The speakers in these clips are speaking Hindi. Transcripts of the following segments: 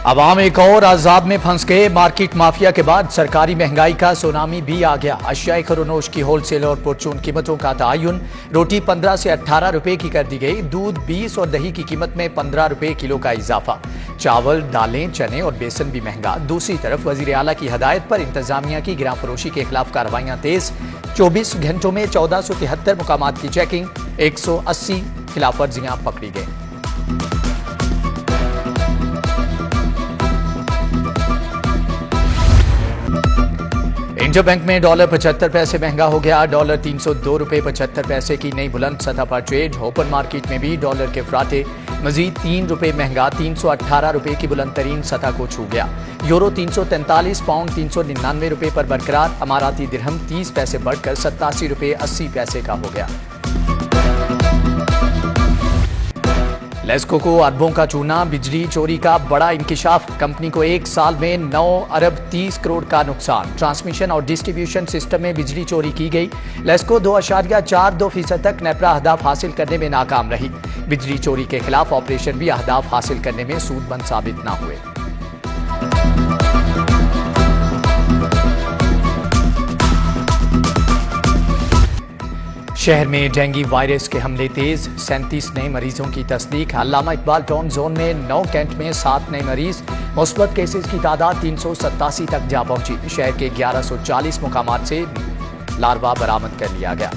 अवाम एक और अजाब में फंस गए। मार्केट माफिया के बाद सरकारी महंगाई का सुनामी भी आ गया। अशियाई खरोनोश की होलसेल और परचून कीमतों का तयन। रोटी 15 से 18 रुपए की कर दी गई। दूध 20 और दही की कीमत में 15 रुपए किलो का इजाफा। चावल, दालें, चने और बेसन भी महंगा। दूसरी तरफ वजीर आला की हदायत पर इंतजामिया की गिरां फरोशी के खिलाफ कार्रवाइयां तेज। 24 घंटों में 1473 मुकामात की चेकिंग। 180 खिलाफ वर्जियां पकड़ी गई। इंटरबैंक में डॉलर 75 पैसे महंगा हो गया। डॉलर 302 रुपए 75 पैसे की नई बुलंद सतह पर ट्रेड। ओपन मार्केट में भी डॉलर के फ्राटे मजीद 3 रुपए महंगा 318 रुपए की बुलंद तरीन सतह को छू गया। यूरो 343, पाउंड 399 रुपए पर बरकरार। अमाराती दिरहम 30 पैसे बढ़कर 87 रुपए 80 पैसे का हो गया। लेस्को को अरबों का चूना। बिजली चोरी का बड़ा इंकिशाफ। कंपनी को एक साल में 9 अरब 30 करोड़ का नुकसान। ट्रांसमिशन और डिस्ट्रीब्यूशन सिस्टम में बिजली चोरी की गई। लेस्को 2.42% तक नेपरा अहदाफ हासिल करने में नाकाम रही। बिजली चोरी के खिलाफ ऑपरेशन भी अहदाफ हासिल करने में सूदमंद साबित न हुए। शहर में डेंगू वायरस के हमले तेज। 37 नए मरीजों की तस्दीक। अल्लामा इकबाल टाउन जोन में 9 कैंट में 7 नए मरीज। मुस्बत केसेस की तादाद 387 तक जा पहुंची। शहर के 1140 मुकामात से लार्वा बरामद कर लिया गया।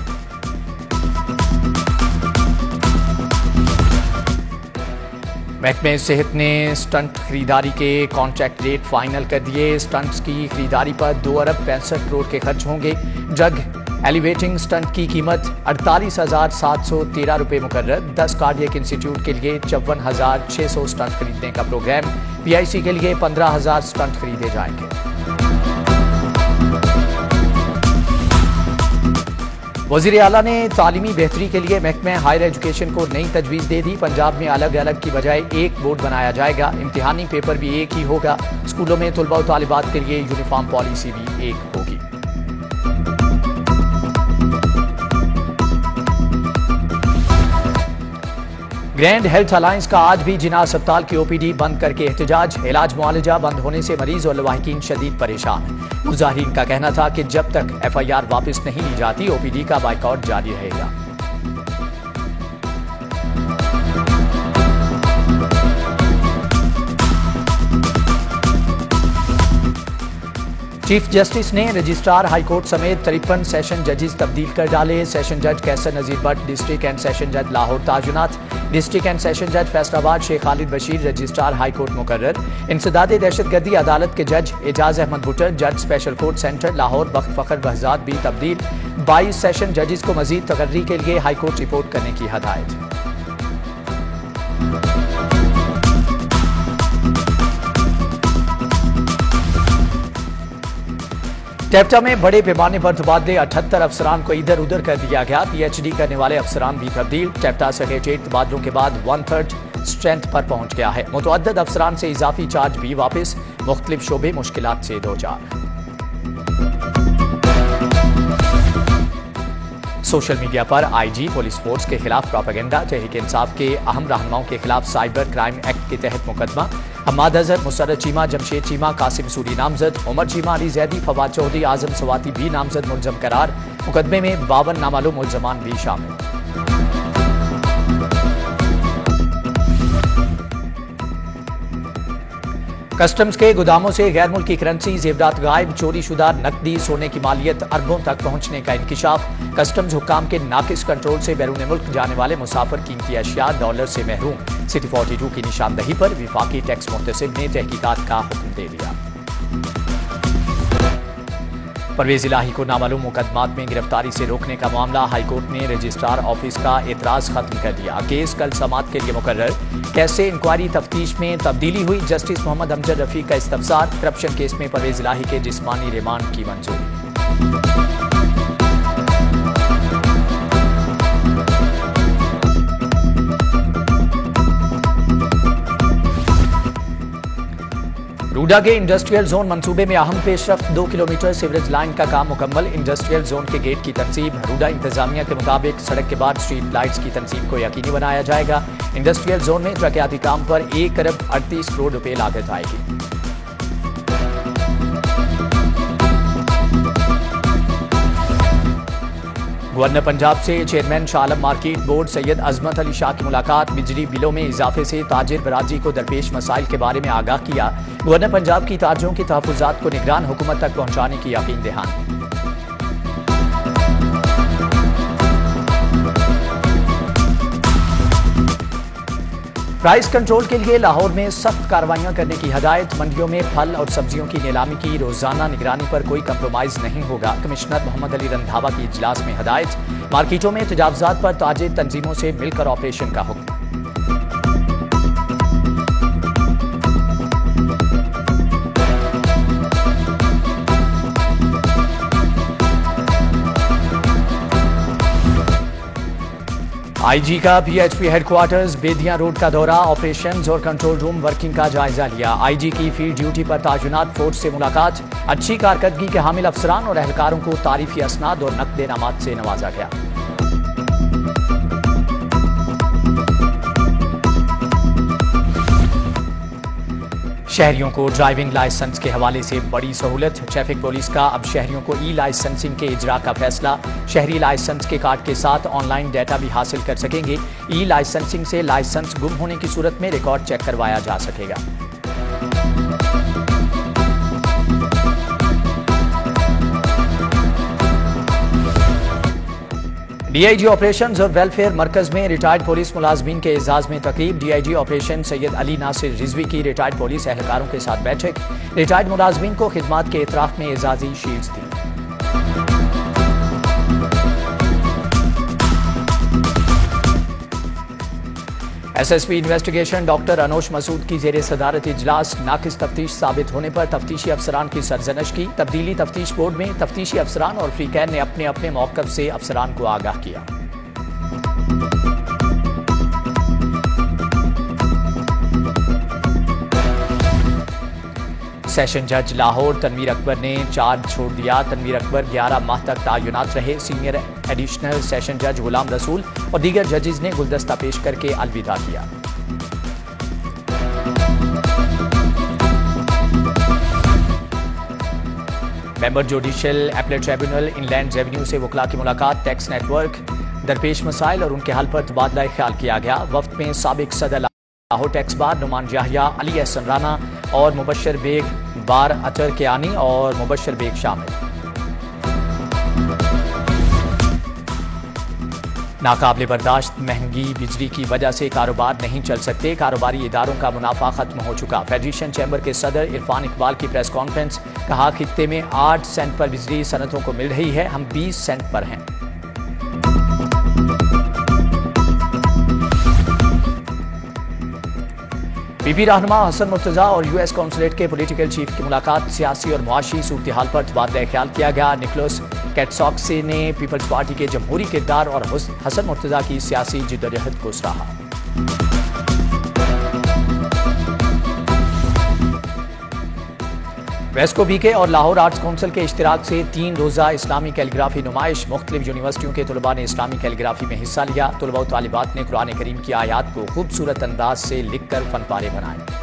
महकमे सेहत ने स्टंट खरीदारी के कॉन्ट्रैक्ट रेट फाइनल कर दिए। स्टंट्स की खरीदारी पर 2 अरब 65 करोड़ के खर्च होंगे। ड्रग एलिवेटिंग स्टंट की कीमत 48,713 रुपए मुकर्रर। 10 कार्डियक इंस्टीट्यूट के लिए 54,600 स्टंट खरीदने का प्रोग्राम। पीआईसी के लिए 15,000 स्टंट खरीदे जाएंगे। वजीर आला ने तालीमी बेहतरी के लिए महकमे हायर एजुकेशन को नई तजवीज़ दे दी। पंजाब में अलग अलग की बजाय एक बोर्ड बनाया जाएगा। इम्तिहानी पेपर भी एक ही होगा। स्कूलों में तलबा और तालिबात के लिए यूनिफॉर्म पॉलिसी भी एक होगी। ग्रैंड हेल्थ अलायंस का आज भी जिना अस्पताल की ओपीडी बंद करके एहतजाज। इलाज मुआलजा बंद होने से मरीज और लवाहिकीन शदीद परेशान। मुजाहिरीन का कहना था कि जब तक एफआईआर वापस नहीं ली जाती ओपीडी का बाइकआउट जारी रहेगा। चीफ जस्टिस ने रजिस्ट्रार हाईकोर्ट समेत 53 सेशन जजेस तब्दील कर डाले। सेशन जज कैसर नजीर भट्ट, डिस्ट्रिक्ट एंड सेशन जज लाहौर ताजुनाथ, डिस्ट्रिक्ट एंड सेशन जज फैसलाबाद शेख खालिद बशीर रजिस्ट्रार हाईकोर्ट मुकर्रर। इंसदादे दहशतगर्दी अदालत के जज एजाज अहमद बुटर, जज स्पेशल कोर्ट सेंटर लाहौर बख्त फखर बहजाद भी तब्दील। 22 सेशन जजेस को मजीद तकर्री के लिए हाईकोर्ट रिपोर्ट करने की हदायत। टेप्टा में बड़े पैमाने पर तबादले। 78 अफसरान को इधर उधर कर दिया गया। पीएचडी करने वाले अफसरान भी तब्दील। टेप्टा सेक्रेटेरिएट तबादलों के बाद 1/3 स्ट्रेंथ पर पहुंच गया है। मुतअद्दिद अफसरान से इजाफी चार्ज भी वापस। मुख्तलिफ शोबे मुश्किलात से दो चार। सोशल मीडिया पर आईजी पुलिस फोर्स के खिलाफ प्रोपेगेंडा। तहरीक इंसाफ के अहम रहनुमाओं के खिलाफ साइबर क्राइम एक्ट के तहत मुकदमा। हम्माद अजहर, मुसर्रत चीमा, जमशेद चीमा, कासिम सूरी नामजद। उमर चीमा, अली जैदी, फवाद चौधरी, आजम सवाती भी नामजद मुलजम करार। मुकदमे में 52 नामालूम मुलजमान भी शामिल। कस्टम्स के गोदामों से गैर मुल्की करेंसी जेवरात गायब। चोरी शुदा नकदी सोने की मालियत अरबों तक पहुंचने का इंकिशाफ। कस्टम्स हुक्काम के नाकिस कंट्रोल से बैरून मुल्क जाने वाले मुसाफिर कीमती अशिया डॉलर से महरूम। सिटी 42 की निशानदही पर विफाकी टैक्स मुहतसिब ने तहकीकात का हुक्म दे दिया। परवेज इलाही को नामालूम मुकदमात में गिरफ्तारी से रोकने का मामला। हाईकोर्ट ने रजिस्ट्रार ऑफिस का एतराज खत्म कर दिया। केस कल समाअत के लिए मुकर्रर। कैसे इंक्वायरी तफ्तीश में तब्दीली हुई। जस्टिस मोहम्मद अमजद रफीक का इस्तफसार। करप्शन केस में परवेज इलाही के जिस्मानी रिमांड की मंजूरी। रूडा के इंडस्ट्रियल जोन मंसूबे में अहम पेशरफ्त। 2 किलोमीटर सीवरेज लाइन का काम मुकम्मल। इंडस्ट्रियल जोन के गेट की तनसीब। रूडा इंतजामिया के मुताबिक सड़क के बाद स्ट्रीट लाइट्स की तनसीब को यकीनी बनाया जाएगा। इंडस्ट्रियल जोन में तरक्याती काम पर 1 अरब 38 करोड़ रुपए लागत आएगी। गवर्नर पंजाब से chairman Shah Alam market board Syed अजमत अली शाह की मुलाकात। बिजली बिलों में इजाफे से ताजिर बरादरी को दरपेश मसाइल के बारे में आगाह किया। गवर्नर पंजाब की ताजिरों की तहफुजात को निगरान हुकूमत तक पहुंचाने की यकीन दहानी। प्राइस कंट्रोल के लिए लाहौर में सख्त कार्रवाइयां करने की हदायत। मंडियों में फल और सब्जियों की नीलामी की रोजाना निगरानी पर कोई कंप्रोमाइज नहीं होगा। कमिश्नर मोहम्मद अली रंधावा की इजलास में हदायत। मार्केटों में तजावुजात पर ताजिर तंजीमों से मिलकर ऑपरेशन का हुक्म। आईजी का पीएचपी हेडक्वार्टर्स बेदिया रोड का दौरा। ऑपरेशंस और कंट्रोल रूम वर्किंग का जायजा लिया। आईजी की फील्ड ड्यूटी पर ताजुनात फोर्स से मुलाकात। अच्छी कारकर्दगी के हामिल अफसरान और एहलकारों को तारीफी असनाद और नकद इनामात से नवाजा गया। शहरियों को ड्राइविंग लाइसेंस के हवाले से बड़ी सहूलत। ट्रैफिक पुलिस का अब शहरियों को ई लाइसेंसिंग के इजरा का फैसला। शहरी लाइसेंस के कार्ड के साथ ऑनलाइन डेटा भी हासिल कर सकेंगे। ई लाइसेंसिंग से लाइसेंस गुम होने की सूरत में रिकॉर्ड चेक करवाया जा सकेगा। डीआईजी ऑपरेशंस और वेलफेयर मरकज में रिटायर्ड पुलिस मुलाजमीन के एजाज में तकरीब। डीआईजी ऑपरेशन सैयद अली नासिर रिजवी की रिटायर्ड पुलिस एहलकारों के साथ बैठक। रिटायर्ड मुलाजमीन को खिदमात के इतराफ में एजाजी शील्ड्स दी। SSP investigation doctor Anosh Masood की जेर सदारत इजलास। नाकिस तफ्तीश साबित होने पर तफ्तीशी अफसरान की सरजनश की। तब्दीली तफ्तीश बोर्ड में तफ्तीशी अफसरान और फ्रीकैन ने अपने अपने मौकफ से अफसरान को आगाह किया। सेशन जज लाहौर तनवीर अकबर ने चार्ज छोड़ दिया। तनवीर अकबर 11 माह तक तायुनात रहे। सीनियर एडिशनल सेशन जज गुलाम रसूल और दीगर जजेस ने गुलदस्ता पेश करके अलविदा किया। Member judicial appellate tribunal inland revenue से वकला की मुलाकात। टैक्स नेटवर्क दरपेश मसाइल और उनके हल पर तबादला ख्याल किया गया। वफ्द में साबिक सदर लाहौर टैक्स बार नुमान याहिया, अली एहसन राना और मुबशर बेग बार अतर कियानी और मुबशर बेग शामिल। नाकाबिले बर्दाश्त महंगी बिजली की वजह से कारोबार नहीं चल सकते। कारोबारी इदारों का मुनाफा खत्म हो चुका। फेडरेशन चैम्बर के सदर इरफान इकबाल की प्रेस कॉन्फ्रेंस। कहा खित्ते में 8 सेंट पर बिजली सनतों को मिल रही है, हम 20 सेंट पर हैं। पीपी रहनुमा हसन मुर्तजा और यूएस कौंसलेट के पॉलिटिकल चीफ की मुलाकात। सियासी और मुआशी सूरत हाल पर तबादला ख्याल किया गया। निकोलस कैटसॉक्सी ने पीपल्स पार्टी के जमहूरी किरदार और हसन मुर्तजा की सियासी जिद्दोजहद को सराहा। वेस्को बीके और लाहौर आर्ट्स काउंसिल के इश्तिराक से 3 रोज़ा इस्लामी कैलीग्राफी नुमाइश। मुख्तलिफ यूनिवर्सिटियों के तलबा ने इस्लामी कैलीग्राफी में हिस्सा लिया। तलबा और तालिबात ने कुरान करीम की आयात को खूबसूरत अंदाज से लिखकर फन पारे बनाए।